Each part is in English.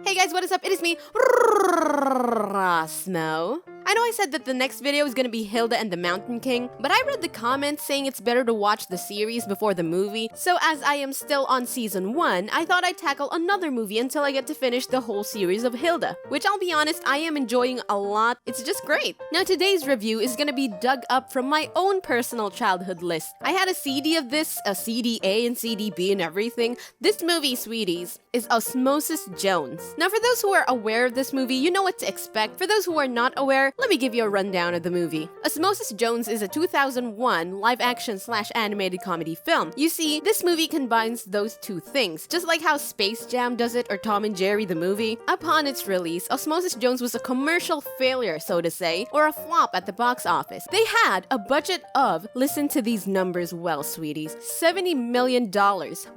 Hey guys, what is up? It is me, Osmo. I know I said that the next video is gonna be Hilda and the Mountain King, but I read the comments saying it's better to watch the series before the movie, so as I am still on season 1, I thought I'd tackle another movie until I get to finish the whole series of Hilda, which I'll be honest, I am enjoying a lot. It's just great. Now today's review is gonna be dug up from my own personal childhood list. I had a CD of this, a CD A and CD B and everything. This movie, sweeties, is Osmosis Jones. Now for those who are aware of this movie, you know what to expect. For those who are not aware, let me give you a rundown of the movie. Osmosis Jones is a 2001 live-action/animated comedy film. You see, this movie combines those two things, just like how Space Jam does it or Tom and Jerry the movie. Upon its release, Osmosis Jones was a commercial failure, so to say, or a flop at the box office. They had a budget of, listen to these numbers well, sweeties, $70 million,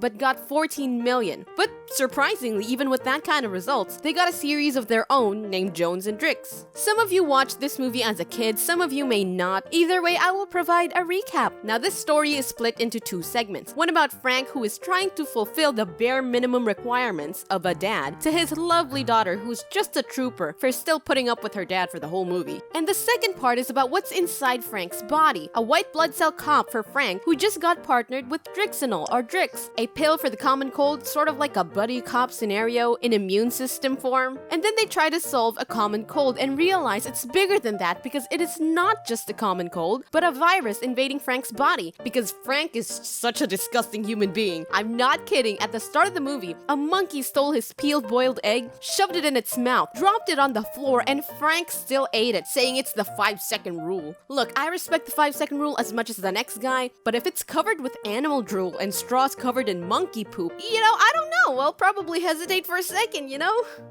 but got $14 million. But surprisingly, even with that kind of results, they got a series of their own named Jones and Drix. Some of you watched this movie as a kid, some of you may not. Either way, I will provide a recap. Now this story is split into two segments. One about Frank, who is trying to fulfill the bare minimum requirements of a dad, to his lovely daughter who's just a trooper for still putting up with her dad for the whole movie. And the second part is about what's inside Frank's body. A white blood cell cop for Frank who just got partnered with Drixinol or Drix, a pill for the common cold, sort of like a buddy cop scenario in immune system form. And then they try to solve a common cold and realize it's bigger than that because it is not just a common cold, but a virus invading Frank's body because Frank is such a disgusting human being. I'm not kidding. At the start of the movie, a monkey stole his peeled boiled egg, shoved it in its mouth, dropped it on the floor, and Frank still ate it, saying it's the 5-second rule. Look, I respect the 5-second rule as much as the next guy, but if it's covered with animal drool and straws covered in monkey poop, I don't know. I'll probably hesitate for a second,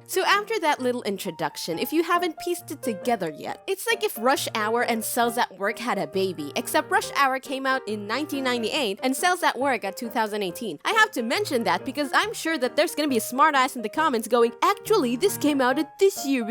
So after that little introduction, if you haven't pieced it together yet, it's like if Rush Hour and Cells at Work had a baby, except Rush Hour came out in 1998 and Cells at Work at 2018. I have to mention that because I'm sure that there's gonna be a smartass in the comments going, actually, this came out at this year.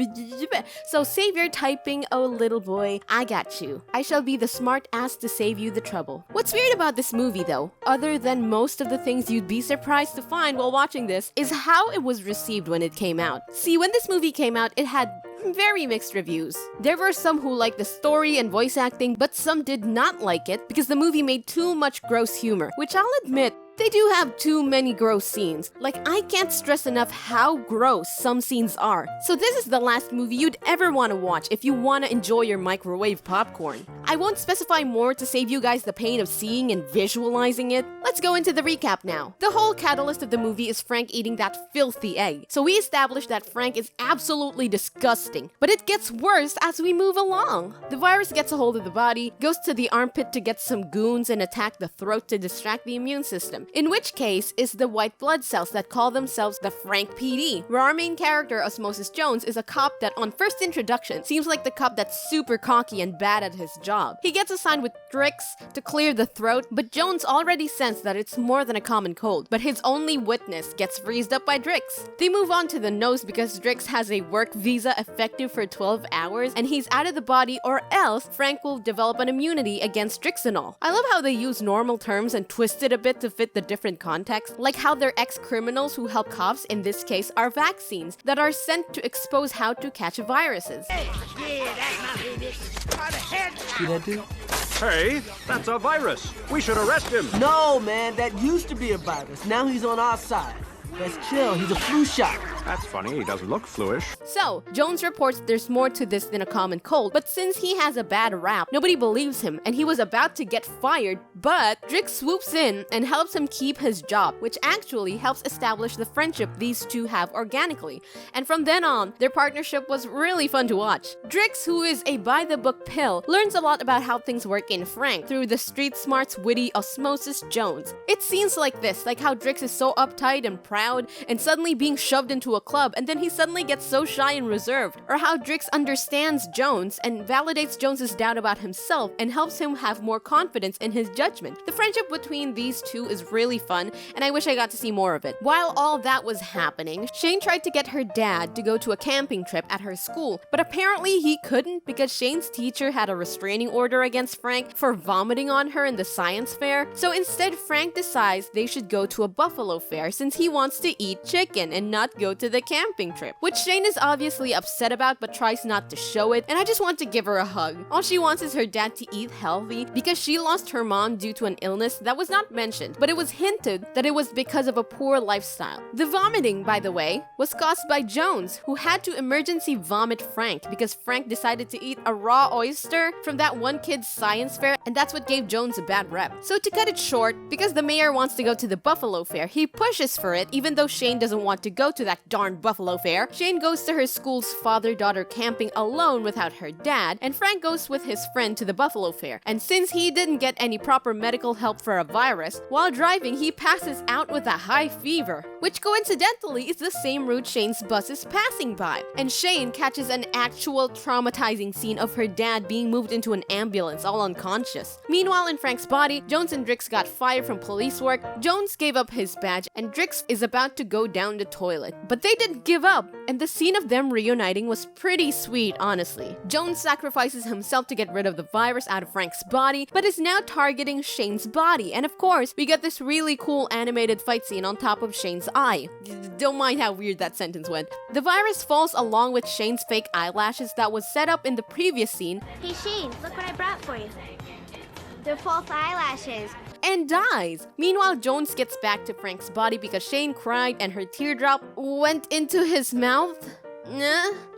So save your typing, oh little boy, I got you. I shall be the smart ass to save you the trouble. What's weird about this movie though, other than most of the things you'd be surprised to find while watching this, is how it was received when it came out. See, when this movie came out, it had very mixed reviews. There were some who liked the story and voice acting, but some did not like it because the movie made too much gross humor, which I'll admit, they do have too many gross scenes. Like, I can't stress enough how gross some scenes are. So this is the last movie you'd ever want to watch if you want to enjoy your microwave popcorn. I won't specify more to save you guys the pain of seeing and visualizing it. Let's go into the recap now. The whole catalyst of the movie is Frank eating that filthy egg. So we established that Frank is absolutely disgusting. But it gets worse as we move along. The virus gets a hold of the body, goes to the armpit to get some goons and attack the throat to distract the immune system. In which case is the white blood cells that call themselves the Frank PD, where our main character, Osmosis Jones, is a cop that on first introduction seems like the cop that's super cocky and bad at his job. He gets assigned with Drix to clear the throat, but Jones already sensed that it's more than a common cold, but his only witness gets freezed up by Drix. They move on to the nose because Drix has a work visa effective for 12 hours and he's out of the body, or else Frank will develop an immunity against Drixinol. I love how they use normal terms and twist it a bit to fit the different contexts, like how they're ex-criminals who help cops, in this case, are vaccines that are sent to expose how to catch viruses. See that dude? Hey, that's a virus. We should arrest him. No, man, that used to be a virus. Now he's on our side. Let's chill. He's a flu shot. That's funny. He doesn't look fluish. So, Jones reports there's more to this than a common cold, but since he has a bad rap, nobody believes him, and he was about to get fired, but Drix swoops in and helps him keep his job, which actually helps establish the friendship these two have organically. And from then on, their partnership was really fun to watch. Drix, who is a by-the-book pill, learns a lot about how things work in Frank through the street smarts witty Osmosis Jones. It's scenes like this, like how Drix is so uptight and proud and suddenly being shoved into a club, and then he suddenly gets so shy and reserved, or how Drix understands Jones and validates Jones's doubt about himself and helps him have more confidence in his judgment. The friendship between these two is really fun, and I wish I got to see more of it. While all that was happening, Shane tried to get her dad to go to a camping trip at her school, but apparently he couldn't because Shane's teacher had a restraining order against Frank for vomiting on her in the science fair. So instead, Frank decides they should go to a buffalo fair since he wants to eat chicken and not go to to the camping trip, which Shane is obviously upset about but tries not to show it, and I just want to give her a hug. All she wants is her dad to eat healthy because she lost her mom due to an illness that was not mentioned, but it was hinted that it was because of a poor lifestyle. The vomiting, by the way, was caused by Jones, who had to emergency vomit Frank because Frank decided to eat a raw oyster from that one kid's science fair, and that's what gave Jones a bad rep. So to cut it short, because the mayor wants to go to the Buffalo Fair, he pushes for it even though Shane doesn't want to go to that darn Buffalo Fair. Shane goes to her school's father-daughter camping alone without her dad, and Frank goes with his friend to the Buffalo Fair. And since he didn't get any proper medical help for a virus, while driving he passes out with a high fever, which coincidentally is the same route Shane's bus is passing by. And Shane catches an actual traumatizing scene of her dad being moved into an ambulance all unconscious. Meanwhile, in Frank's body, Jones and Drix got fired from police work. Jones gave up his badge and Drix is about to go down the toilet. But they didn't give up, and the scene of them reuniting was pretty sweet, honestly. Jones sacrifices himself to get rid of the virus out of Frank's body, but is now targeting Shane's body. And of course, we get this really cool animated fight scene on top of Shane's eye. Don't mind how weird that sentence went. The virus falls along with Shane's fake eyelashes that was set up in the previous scene. Hey Shane, look what I brought for you. They're false eyelashes. And dies. Meanwhile, Jones gets back to Frank's body because Shane cried and her teardrop went into his mouth.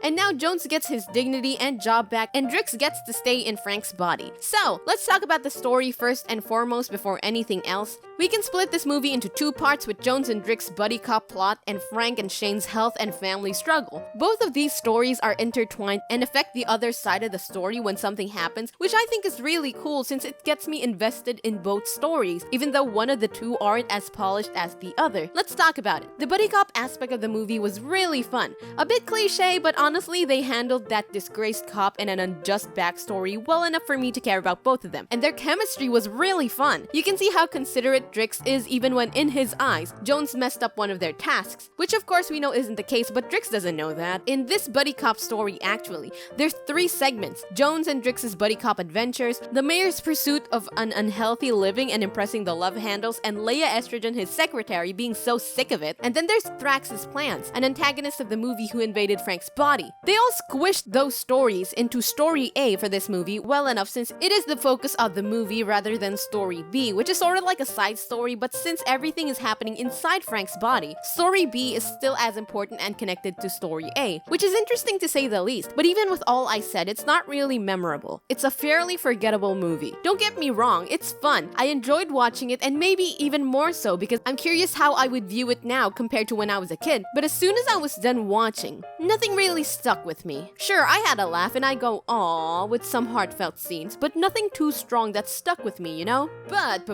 And now Jones gets his dignity and job back, and Drix gets to stay in Frank's body. So, let's talk about the story first and foremost before anything else. We can split this movie into two parts with Jones and Drix's buddy cop plot and Frank and Shane's health and family struggle. Both of these stories are intertwined and affect the other side of the story when something happens, which I think is really cool since it gets me invested in both stories, even though one of the two aren't as polished as the other. Let's talk about it. The buddy cop aspect of the movie was really fun. A bit cliche, but honestly, they handled that disgraced cop and an unjust backstory well enough for me to care about both of them. And their chemistry was really fun. You can see how considerate Drix is even when in his eyes, Jones messed up one of their tasks, which of course we know isn't the case, but Drix doesn't know that. In this buddy cop story actually, there's 3 segments: Jones and Drix's buddy cop adventures, the mayor's pursuit of an unhealthy living and impressing the love handles, and Leia Estrogen, his secretary, being so sick of it, and then there's Thrax's plans, an antagonist of the movie who invaded Frank's body. They all squished those stories into story A for this movie well enough since it is the focus of the movie rather than story B, which is sort of like a side story, but since everything is happening inside Frank's body, story B is still as important and connected to story A, which is interesting to say the least. But even with all I said, it's not really memorable. It's a fairly forgettable movie. Don't get me wrong, it's fun. I enjoyed watching it, and maybe even more so because I'm curious how I would view it now compared to when I was a kid. But as soon as I was done watching, nothing really stuck with me. Sure, I had a laugh and I go aww with some heartfelt scenes, but nothing too strong that stuck with me, you know? But,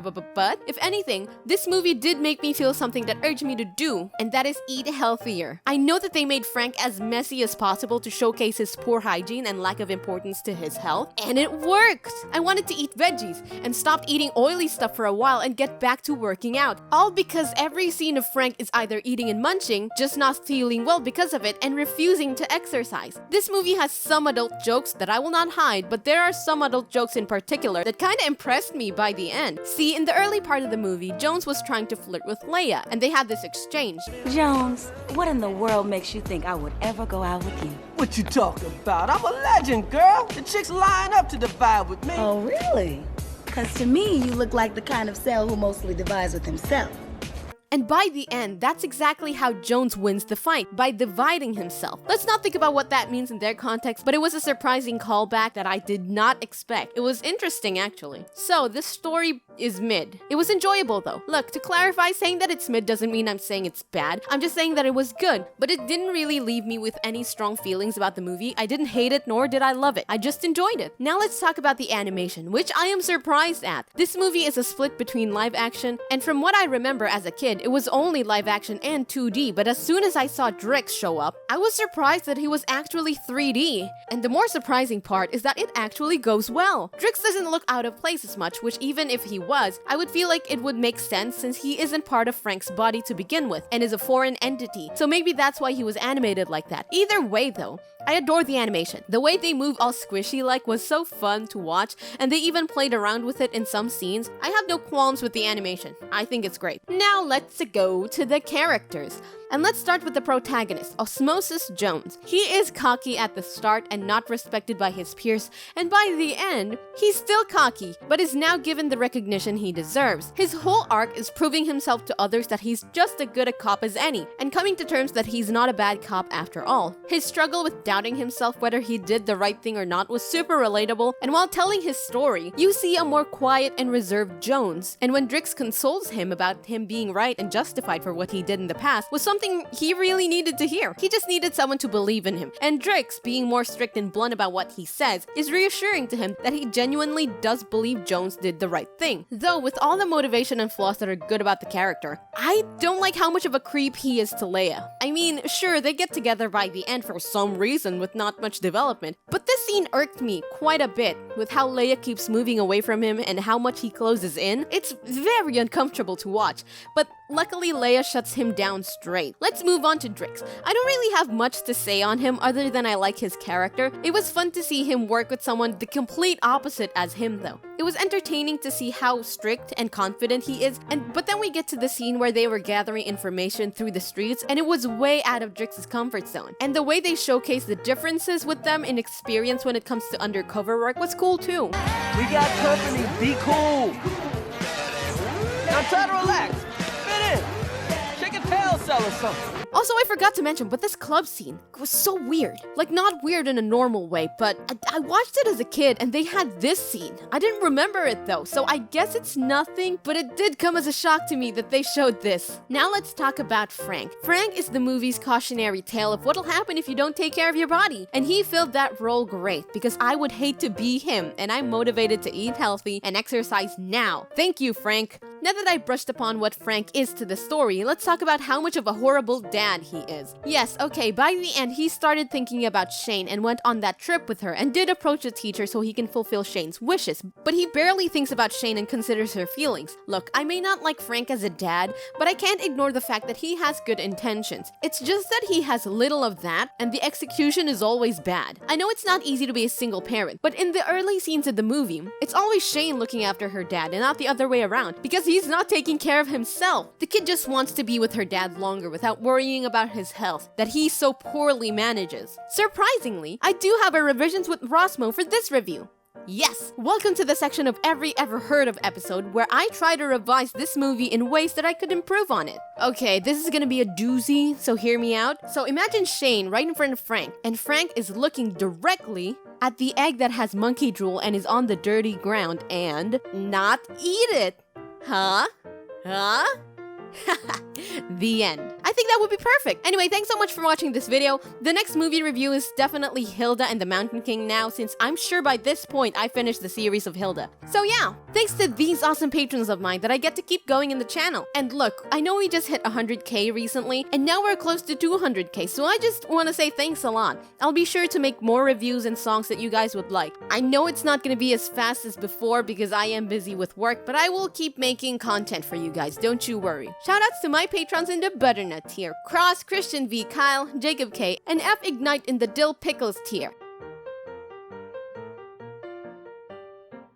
if anything, this movie did make me feel something that urged me to do, and that is eat healthier. I know that they made Frank as messy as possible to showcase his poor hygiene and lack of importance to his health, and it worked! I wanted to eat veggies and stopped eating oily stuff for a while and get back to working out, all because every scene of Frank is either eating and munching, just not feeling well because of it, and refusing to exercise. This movie has some adult jokes that I will not hide, but there are some adult jokes in particular that kinda impressed me by the end. See, in the early part of the movie, Jones was trying to flirt with Leia, and they had this exchange. Jones, what in the world makes you think I would ever go out with you? What you talking about? I'm a legend, girl. The chicks line up to divide with me. Oh, really? Because to me, you look like the kind of cell who mostly divides with himself. And by the end, that's exactly how Jones wins the fight, by dividing himself. Let's not think about what that means in their context, but it was a surprising callback that I did not expect. It was interesting, actually. So, this story is mid. It was enjoyable, though. Look, to clarify, saying that it's mid doesn't mean I'm saying it's bad. I'm just saying that it was good, but it didn't really leave me with any strong feelings about the movie. I didn't hate it, nor did I love it. I just enjoyed it. Now let's talk about the animation, which I am surprised at. This movie is a split between live action, and from what I remember as a kid, it was only live action and 2D, but as soon as I saw Drix show up, I was surprised that he was actually 3D. And the more surprising part is that it actually goes well. Drix doesn't look out of place as much, which even if he was, I would feel like it would make sense since he isn't part of Frank's body to begin with and is a foreign entity, so maybe that's why he was animated like that. Either way though, I adore the animation. The way they move all squishy like was so fun to watch, and they even played around with it in some scenes. I have no qualms with the animation. I think it's great. Now let's go to the characters. And let's start with the protagonist, Osmosis Jones. He is cocky at the start and not respected by his peers, and by the end, he's still cocky, but is now given the recognition he deserves. His whole arc is proving himself to others that he's just as good a cop as any, and coming to terms that he's not a bad cop after all. His struggle with doubting himself whether he did the right thing or not was super relatable, and while telling his story, you see a more quiet and reserved Jones. And when Drix consoles him about him being right and justified for what he did in the past was something he really needed to hear. He just needed someone to believe in him. And Drix, being more strict and blunt about what he says, is reassuring to him that he genuinely does believe Jones did the right thing. Though with all the motivation and flaws that are good about the character, I don't like how much of a creep he is to Leia. I mean, sure, they get together by the end for some reason with not much development, but this scene irked me quite a bit with how Leia keeps moving away from him and how much he closes in. It's very uncomfortable to watch, but luckily Leia shuts him down straight. Let's move on to Drix. I don't really have much to say on him other than I like his character. It was fun to see him work with someone the complete opposite as him though. It was entertaining to see how strict and confident he is, but then we get to the scene where they were gathering information through the streets and it was way out of Drix's comfort zone. And the way they showcase the differences with them in experience when it comes to undercover work was cool too. We got company, be cool. Now try to relax. Fit in. Shake a tail cell or something. Also, I forgot to mention, but this club scene was so weird. Like, not weird in a normal way, but I watched it as a kid and they had this scene. I didn't remember it though, so I guess it's nothing, but it did come as a shock to me that they showed this. Now let's talk about Frank. Frank is the movie's cautionary tale of what'll happen if you don't take care of your body. And he filled that role great because I would hate to be him, and I'm motivated to eat healthy and exercise now. Thank you, Frank. Now that I brushed upon what Frank is to the story, let's talk about how much of a horrible dad he is. Yes, okay, by the end, he started thinking about Shane and went on that trip with her and did approach the teacher so he can fulfill Shane's wishes, but he barely thinks about Shane and considers her feelings. Look, I may not like Frank as a dad, but I can't ignore the fact that he has good intentions. It's just that he has little of that, and the execution is always bad. I know it's not easy to be a single parent, but in the early scenes of the movie, it's always Shane looking after her dad and not the other way around, because he's not taking care of himself. The kid just wants to be with her dad longer without worrying about his health that he so poorly manages. Surprisingly, I do have a revisions with Rosmo for this review. Yes! Welcome to the section of Every Ever Heard Of episode where I try to revise this movie in ways that I could improve on it. Okay, this is gonna be a doozy, so hear me out. So imagine Shane right in front of Frank, and Frank is looking directly at the egg that has monkey drool and is on the dirty ground and not eat it. Huh? The end. I think that would be perfect. Anyway, thanks so much for watching this video. The next movie review is definitely Hilda and the Mountain King now, since I'm sure by this point I finished the series of Hilda. So yeah, thanks to these awesome patrons of mine that I get to keep going in the channel. And look, I know we just hit 100k recently, and now we're close to 200k, so I just want to say thanks a lot. I'll be sure to make more reviews and songs that you guys would like. I know it's not going to be as fast as before because I am busy with work, but I will keep making content for you guys, don't you worry. Shoutouts to my patrons in the Butternut tier, Cross, Christian V, Kyle, Jacob K, and F Ignite in the Dill Pickles tier.